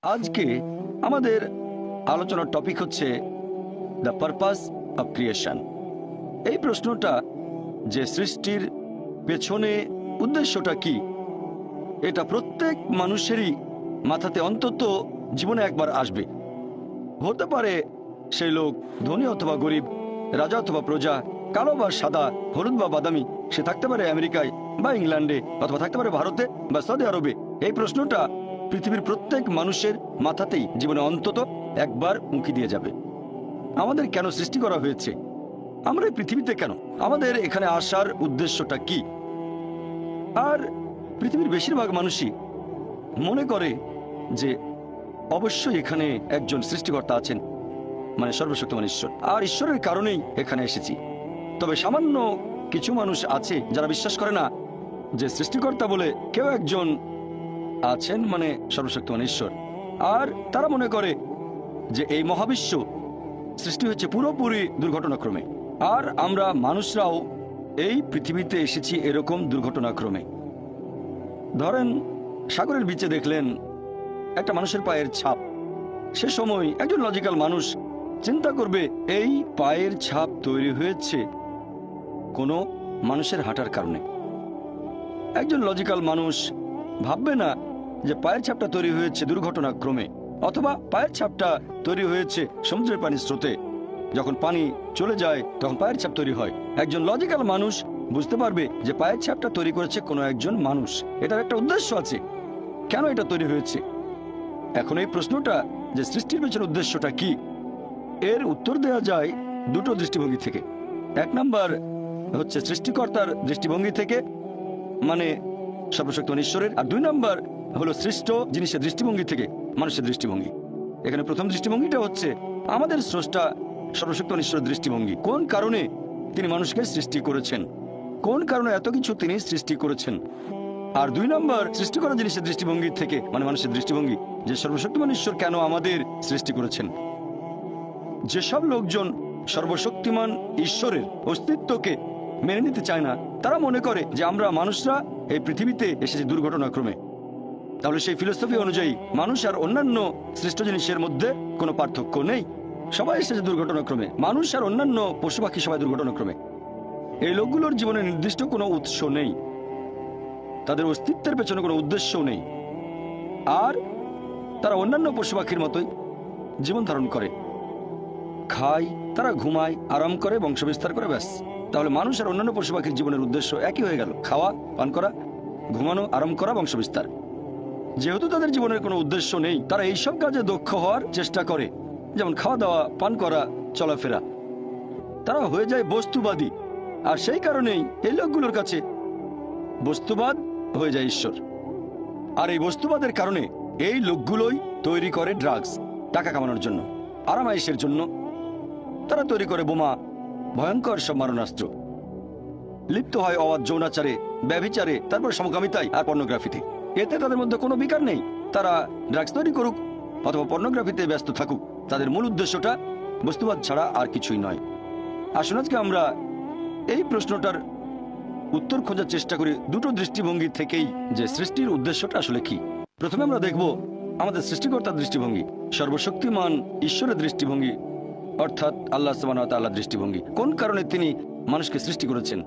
আজকে আমাদের আলোচনার টপিক হচ্ছে দ্য পারপাস অফ ক্রিয়েশন। এই প্রশ্নটা যে সৃষ্টির পেছনে উদ্দেশ্যটা কি, এটা প্রত্যেক মানুষেরই মাথাতে অন্তত জীবনে একবার আসবে। হতে পারে সেই লোক ধনী অথবা গরিব, রাজা অথবা প্রজা, কালো বা সাদা, হলুদ বা বাদামি, সে থাকতে পারে আমেরিকায় বা ইংল্যান্ডে, অথবা থাকতে পারে ভারতে বা সৌদি আরবে। এই প্রশ্নটা পৃথিবীর প্রত্যেক মানুষের মাথাতেই জীবনে অন্তত একবার উঁকি দিয়ে যাবে। আমাদের কেন সৃষ্টি করা হয়েছে? আমরা এই পৃথিবীতে কেন? আমাদের এখানে আসার উদ্দেশ্যটা কি? আর পৃথিবীর বেশিরভাগ মানুষই মনে করে যে অবশ্যই এখানে একজন সৃষ্টিকর্তা আছেন, মানে সর্বশক্তিমান ঈশ্বর, আর ঈশ্বরের কারণেই এখানে এসেছি। তবে সামান্য কিছু মানুষ আছে যারা বিশ্বাস করে না যে সৃষ্টিকর্তা বলে কেউ একজন আছেন, মানে সর্বশক্তিমান ঈশ্বর। আর তারা মনে করে যে এই মহাবিশ্ব সৃষ্টি হচ্ছে পুরোপুরি দুর্ঘটনাক্রমে, আর আমরা মানুষরাও এই পৃথিবীতে এসেছি এরকম দুর্ঘটনাক্রমে। ধরেন সাগরের বিচে দেখলেন একটা মানুষের পায়ের ছাপ। সে সময় একজন লজিক্যাল মানুষ চিন্তা করবে এই পায়ের ছাপ তৈরি হয়েছে কোনো মানুষের হাঁটার কারণে। একজন লজিক্যাল মানুষ ভাববে না যে পায়ের ছাপটা তৈরি হয়েছে দুর্ঘটনাক্রমে, অথবা পায়ের ছাপটা তৈরি হয়েছে সমুদ্রের পানির স্রোতে। যখন পানি চলে যায় তখন পায়ের ছাপ তৈরি হয়। একজন লজিক্যাল মানুষ বুঝতে পারবে যে পায়ের ছাপটা তৈরি করেছে কোনো একজন মানুষ, এটার একটা উদ্দেশ্য আছে, কেন এটা তৈরি হয়েছে। এখন এই প্রশ্নটা যে সৃষ্টির পেছনের উদ্দেশ্যটা কি, এর উত্তর দেওয়া যায় দুটো দৃষ্টিভঙ্গি থেকে। এক নাম্বার হচ্ছে সৃষ্টিকর্তার দৃষ্টিভঙ্গি থেকে, মানে সর্বশক্তিমান ঈশ্বরের। আর দুই নাম্বার হলো সৃষ্ট জিনিসের দৃষ্টিভঙ্গি থেকে, মানুষের দৃষ্টিভঙ্গি। এখানে প্রথম দৃষ্টিভঙ্গিটা হচ্ছে আমাদের স্রষ্টা সর্বশক্তিমান ঈশ্বরের দৃষ্টিভঙ্গি। কোন কারণে তিনি মানুষকে সৃষ্টি করেছেন, কোন কারণে এত কিছু তিনি সৃষ্টি করেছেন। আর দুই নম্বর সৃষ্টি করা জিনিসের দৃষ্টিভঙ্গি থেকে, মানে মানুষের দৃষ্টিভঙ্গি, যে সর্বশক্তিমান ঈশ্বর কেন আমাদের সৃষ্টি করেছেন। যেসব লোকজন সর্বশক্তিমান ঈশ্বরের অস্তিত্বকে মেনে নিতে চায় না, তারা মনে করে যে আমরা মানুষরা এই পৃথিবীতে এসেছি দুর্ঘটনাক্রমে। তাহলে সেই ফিলোসফি অনুযায়ী মানুষ আর অন্যান্য সৃষ্ট জিনিসের মধ্যে কোনো পার্থক্য নেই, সবাই এসেছে দুর্ঘটনাক্রমে। মানুষ আর অন্যান্য পশু পাখি সবাই দুর্ঘটনাক্রমে। এই লোকগুলোর জীবনে নির্দিষ্ট কোনো উৎস নেই, তাদের অস্তিত্বের পেছনে কোনো উদ্দেশ্যও নেই, আর তারা অন্যান্য পশু পাখির মতোই জীবন ধারণ করে, খায়, তারা ঘুমায়, আরাম করে, বংশবিস্তার করে, ব্যাস। তাহলে মানুষ আর অন্যান্য পশু পাখির জীবনের উদ্দেশ্য একই হয়ে গেল, খাওয়া, পান করা, ঘুমানো, আরাম করা, বংশবিস্তার। যেহেতু তাদের জীবনের কোনো উদ্দেশ্য নেই, তারা এইসব কাজে দক্ষ হওয়ার চেষ্টা করে, যেমন খাওয়া দাওয়া, পান করা, চলাফেরা। তারা হয়ে যায় বস্তুবাদী, আর সেই কারণেই এই লোকগুলোর কাছে বস্তুবাদ হয়ে যায় ঈশ্বর। আর এই বস্তুবাদের কারণে এই লোকগুলোই তৈরি করে ড্রাগস, টাকা কামানোর জন্য, আরামাইশের জন্য। তারা তৈরি করে বোমা, ভয়ঙ্কর সব মারণাস্ত্র, লিপ্ত হয় অবাধ যৌনাচারে, ব্যভিচারে, তারপর সমকামিতায় আর পর্নোগ্রাফিতে। এতে তাদের মধ্যে কোনো বিকার নেই। তারা ড্রাগস তৈরি করুক অথবা পর্নোগ্রাফিতে ব্যস্ত থাকুক, তাদের মূল উদ্দেশ্যটা বস্তুবাদ ছাড়া আর কিছুই নয়। আসুন আজকে আমরা এই প্রশ্নটার উত্তর খোঁজার চেষ্টা করি দুটো দৃষ্টিভঙ্গি থেকেই, যে সৃষ্টির উদ্দেশ্যটা আসলে কি। প্রথমে আমরা দেখব আমাদের সৃষ্টিকর্তার দৃষ্টিভঙ্গি, সর্বশক্তিমান ঈশ্বরের দৃষ্টিভঙ্গি, অর্থাৎ আল্লাহ সুবহানাহু ওয়া তাআলার দৃষ্টিভঙ্গি। কোন কারণে তিনি মানুষকে সৃষ্টি করেছেন,